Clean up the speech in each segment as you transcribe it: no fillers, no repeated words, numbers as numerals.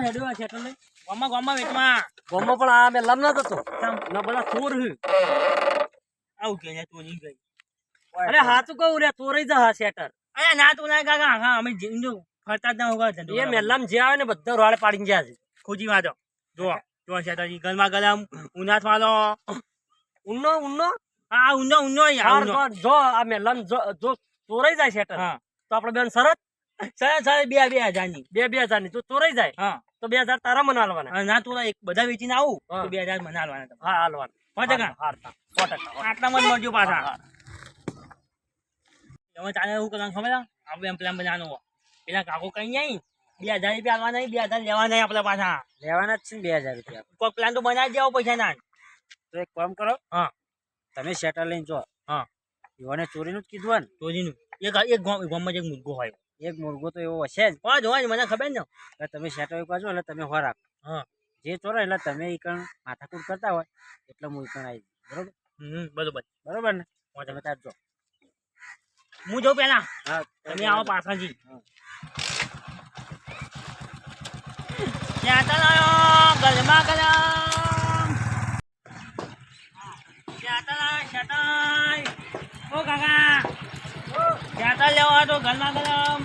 હેડવા છે એટલે ગોમાં વેચમાં ગોમાં પણ આ મે લમ ન થતો ના બધા ચોર હે આવું કે ને તું નહીં ગઈ અરે હાચું કહું રે ચોરાઈ જા શેટર અરે ના તું ના કાકા હા અમે જીંદો ફરતા જ ના હોગા એ મેલામ જે આવે ને બધા રોડે પાડીને ગયા છે ખોજી વાતો જો જો શેઠાજી ગરમા ગરમ ઉનાથ વાળો ઉન્નો હા ઉન્નો યાર જો આ મેલામ જો ચોરાઈ જાય શેટર હા તો આપણે બેન શરત સાહેબ 2000 ની 2000 ની તો ચોરાઈ જાય હા તો 2000 તારા મને હાલવાના ના તું એક બધા વેચીને આવું તો 2000 મને હાલવાના તમે હા હાલવાના 5% હારતા 100% આટલામાં જ મળજો પાછા તમે ચાલે એવું કરવાનું ખબર આપણે એમ પ્લાન બનાવવાનો પેલા કાકો કઈ નહીં 2000 રૂપિયા હાલવાના નહીં 2000 લેવા નહીં આપડે પાછા લેવાના જ છે 2000 રૂપિયા કોઈ પ્લાન તો બનાવી દેવો પૈસા ના તો એક કામ કરો હા તમે શેટર લઈને જો હા યુવાને ચોરીનું જ કીધું ને ચોરીનું એક ગામમાં એક મુર્ગો હોય એક મુર્ગો તો એવો હશે જ જોવા મને ખબર ને એટલે તમે શેટર ઉપર જો એટલે તમે હો રાખો હા જે ચોરો એટલે તમે ઈકણ માથાકૂટ કરતા હોય એટલે હું ઈકણ આવી બરોબર બરોબર બરોબર ને તમે તાર જો હું જાઉં પેલા હા તમે આવો પાછળથી ત્યાં તલાયો ગરમા ગરમ ત્યાં તલાયો શેટાઈ ઓ કાકા ત્યાં તલ લેવા તો ગરમા ગરમ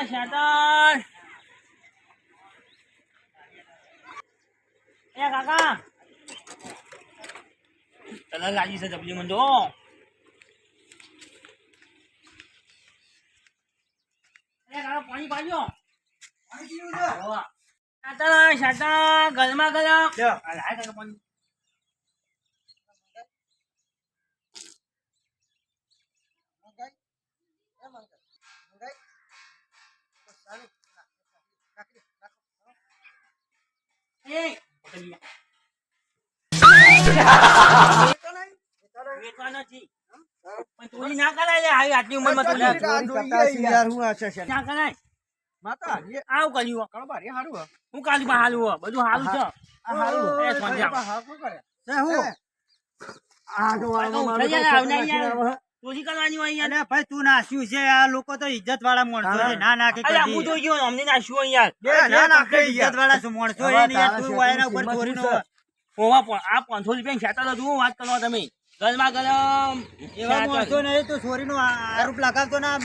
શેટાઈ એ કાકા તલા લાગી છે જબલી મને જો પાણી પાડ્યો પાણી પીવું છે શાતા ગરમા ગરમ પાણી ચોરી ના કરાય આટલી ઉંમરમાં ચોરી ના કરાય આવું કર્યું હું કાલી હાલું બધું હાલું છે ચોરી કરવાની હોય ભાઈ તું નાસ્યું છે આ લોકો તો ઇજ્જત વાળા માણસો છે ના નાખે હું જોઈ ગયો અમને નાખ્યું યાર ના નાખે ઇજ્જત વાળા છો માણસો તું વાયરા ઉપર ચોરી નો આ 500 રૂપિયા ખેતા તું વાત કરવા તમે ગરમા ગરમ એવા માણસો નહીં તો ચોરી નો આરોપ લગાવતો ના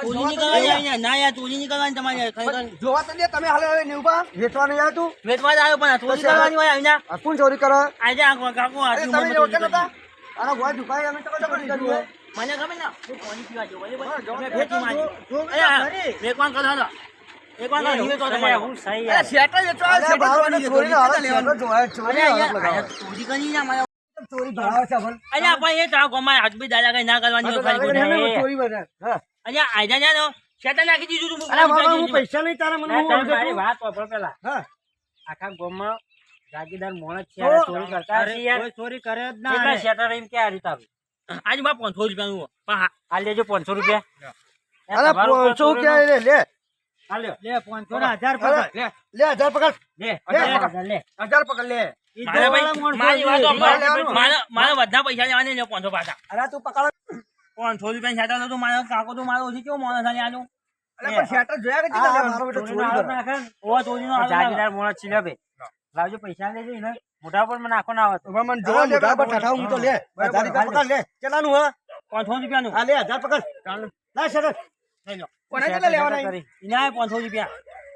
ચોરી ની કરવાની ના યાર ચોરી ની કરવાની તમારે જોવા તો તમે હાલે હવે નેવબા વેચવા નહીં આવ્યો તું વેચવા જ આવ્યો પણ ચોરી કરવાની હોય અહીંયા કોણ ચોરી કરે આજે કાકો તમે ઓકે નતા આના ભોય દુકાઈ અમે તો ચોરી કરી મને ખબર ના હું પાણી પીવા જઉં બરાબર ભેટી મારી વેચવાન કરો હાલો વેચવાન કરો હવે તો તમારે હું સહી યાર શેટર વેચવા ચોરી હાલત જોવાય ચોરી કરી ના મારા ચોરી ભરાવે છે ભલ અલ્યા ભાઈ એ તાવ ગમાય આજ બી દાદા કઈ ના કરવાની હોય ખાલી ચોરી બને હા અલ્યા આજા જાનો શેટર નાખી દીધું તું અરે બાબા હું પૈસા નહીં તારા મને મારી વાત વાપરો પેલા હા આખા ગામમાં જાગીદાર માણસ છે ચોરી કરતા હશે યાર કોઈ ચોરી કરે જ ના કેટલા શેટર એમ કે આ રીતે તારું આજે બા 500 રૂપિયાનું પણ આ લેજો 500 રૂપિયા અરે 500 ક્યાં લે લે હાલ્યો લે 500 ના 1000 પકડ લે 1000 પકડ લે લે 1000 પકડ લે મારા બધા પૈસા લેવાને લે 500 પાછા અરે તું પકડ 500 રૂપિયા શેટર તો મારા કાકો તો મારો ઓછી કેવો માણસ આલે આનો અરે પણ શેટર જોયા કે મારો બેટો ચોરી કરે ઓ ચોરીનો જાગીદાર માણસ છે લે ભાઈ લાવજો પૈસા લેજો ને મોઢા પર મને નાખો ના આવત હવે મને જોવા મોટા પર ઠાઠા હું તો લે 1000 રૂપિયા પકડ લે કેટલાનું હા 500 રૂપિયાનું આ લે 1000 પકડ લા શેટર લઈ લો કોને કેટલા લેવાના ઇના 500 રૂપિયા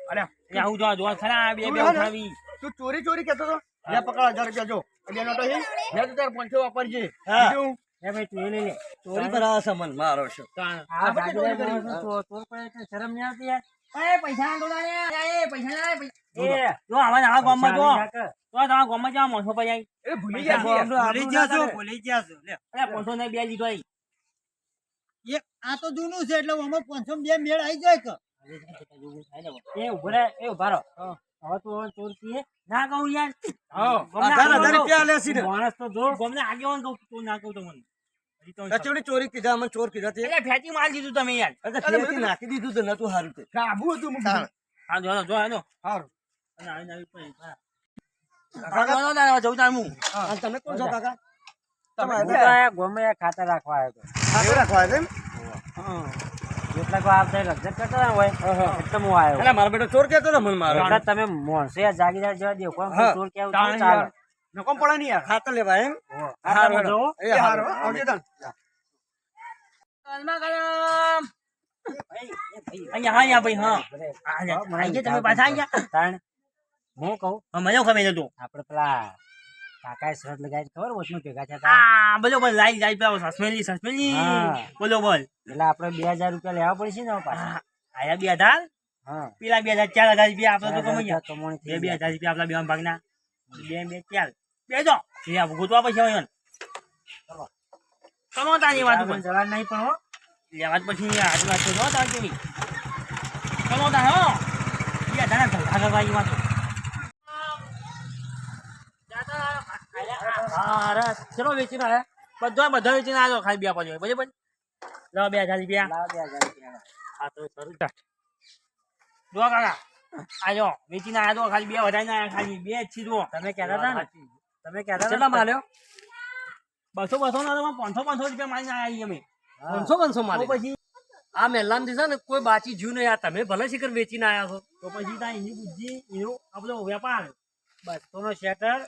અરે હું જો ખરા બે ઉઠાવી તું ચોરી કેતો તો લે પકડ 1000 રૂપિયા જો બે નોટો છે લે તો તાર 500 વાપરજે બીજું એ ભાઈ તું લે લે ચોરી કરાવે છે મન મારો છે આ જાગીદાર માણસ ચોર પડે શરમ નહીં આવતી યાર એ પૈસા ના દોડા એ પૈસા ના જો આવા ગામમાં જો તમારા ગામમાં જવા મોસો પડી જાય એ ભૂલી ગયા ભૂલી ગયા છો લે અરે 500 ને બે લીધો એક આ તો જૂનું છે એટલે આમાં 500 બે મેળ આવી જાય કે એ ઉભરે એ ઉભારો હવે તું ચોર કીએ ના કહું યાર હજાર રૂપિયા લે સીધે માણસ તો જો ગમને આગેવાન કહું તું ના કહું તો મને કચોડી ચોરી કીધા મને ચોર કીધા તે એટલે ફેટી માર દીધું તમે યાર ફેરથી નાખી દીધું તો નતું હારું તે કાબુ હતું મું હા જો હાલો હારું અને આવી નવી પડી કાકા જવું તાર હું તમે કોણ છો કાકા તમે ગોમે ખાતર રાખવા આવ્યો તો ખાતર રાખવા એમ જેટલા કોઈ આવતા રક્ષક કરતા હોય એટલે હું આવ્યો અલા મારો બેટો ચોર કહેતો ને મને મારો એટલે તમે મોણસો યાર જાગીદાર જેવા દેખો હા. ચોર કેવું તાણ ચાલે યાર. નકોમ પડે નહીં યાર ખાતર લેવા એમ હારું હેડો. એ હારું આવજે તાણ અહીંયા હા ભાઈ હા આઈ ગયા તમે પાછા આઈ ગયા તાણ હું કહું મને ખબર હતું આપણે પેલા કાકાએ શરત લગાવી ખબર વચમાં ભેગા થયા હતા આ બોલો બોલ લાઈ જાય પેલો સસમેલી હા. બોલો બોલ એટલે આપણે 2000 રૂપિયા લેવા પડશે ને હવે પાછા આયા 2000 હા પેલા 2000 4000 રૂપિયા આપડે તો 4000 કમાઈ કમાણી બે થઈ 2000 રૂપિયા આપડા બે ભાગના બે 4 બે જો એ આ ગોતવા પછી હોય કમાતા ની વાત જાય. જવાનું નહીં પણ હો લેવા પછી આજુ વાત જો તાર કેવી કમાતા હો યા દાના ધંધા કરવા ઈ વાત અરે ચલો વેચીને આયા બધા વેચીને આવ્યો ખાલી બે પાછો બરાબર લો 2000 રૂપિયા લાવ 2000 રૂપિયા હા તો સરું જો કાકા આજો વેચીને આવ્યા તો ખાલી બે વધારીને આવ્યા ખાલી બે જ છી જો તમે કહેતા હતા ને તમે કહેતા કેટલા હતા માલ્યો 200 ના તો 500 રૂપિયા મારીને આવ્યા અમે હા. 500 તો મારે પછી આ મેલામ દીધા ને કોઈ બાચી જ્યું નહીં આ તમે ભલે શિખર વેચીને આયા છો તો પછી ત્યાં એની બુદ્ધિ એનો આપણો વેપાર બસોનો શેટર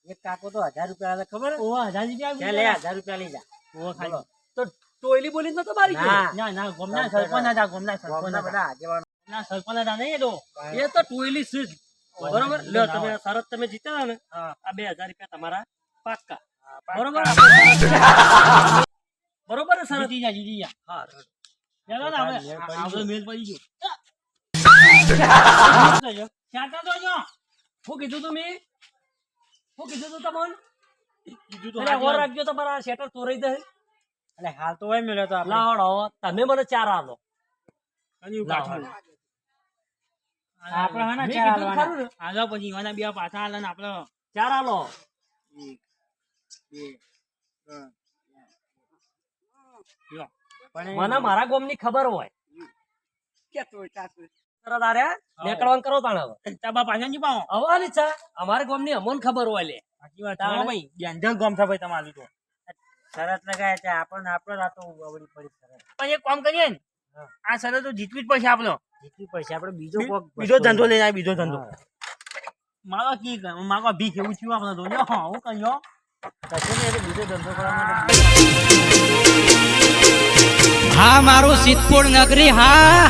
એક કાકો તો 1000 રૂપિયા આલે ખબર ઓ 1000 રૂપિયા ત્યાં લે 1000 રૂપિયા લઈ જા ઓ ખાલી તો ટોયલી બોલી નતો મારી ગયો ના ના ના ગોમના સરપંચ હતા ગોમના સરપંચ ગામના હતા બધા આગેવાનો ના સરપંચ હતા નહીં એ તો એ તો ટોયલી સીધ બરોબર લ્યો ના તમે હોય. શરત તમે જીત્યા ને હા. આ 2000 રૂપિયા તમારા પાક્કા પાક્કા. બરોબર બરોબર ને શરત જીતી જા હા ચાલો ને આપણે આપણે મેલ પડી ગયો ચાકા તો જો શું કીધું તમે શું કીધું તું તમને કીધું તો એટલે ઓર રાખજો તમારા શેટર ચોરાઈ દે એટલે હાલ તો હોય મળ્યો તો આપણે લાવડો તમે મને 4 આલો પાછું આપણે હા ને મેં ચાર કીધું હાલવાના. ખરું ને આગળ પછી એવાના બે પાછા આલે ને આપણે 4 આલો પણ મને મારા ગોમની ખબર હોય તરત આરે નીકળવાનું કરો તાણ હવે ચાબા પાછા નહીં પાવો આવવાની છે અમારા ગોમની અમોન ખબર હોય લે સાચી વાત હા ભાઈ બેંધર ગોમ છે ભાઈ તમારું તો શરત લગાય છે આપણને આપણો રાતો આવડી પડી શરત પણ એક કામ કરીએ ને હા. આ શરત તો જીતવી જ પડશે આપણો જીતવી પડશે આપણે બીજો કોક બીજો વસ્તુ ધંધો લઈને આવે બીજો ધંધો હા. મારો કી મારો ભીખ એવું થયું આપણે તો લ્યો હા હું કહ્યો કશું નહીં, એટલે બીજો ધંધો કરવા માટે હા મારું સિદ્ધપુર નગરી હા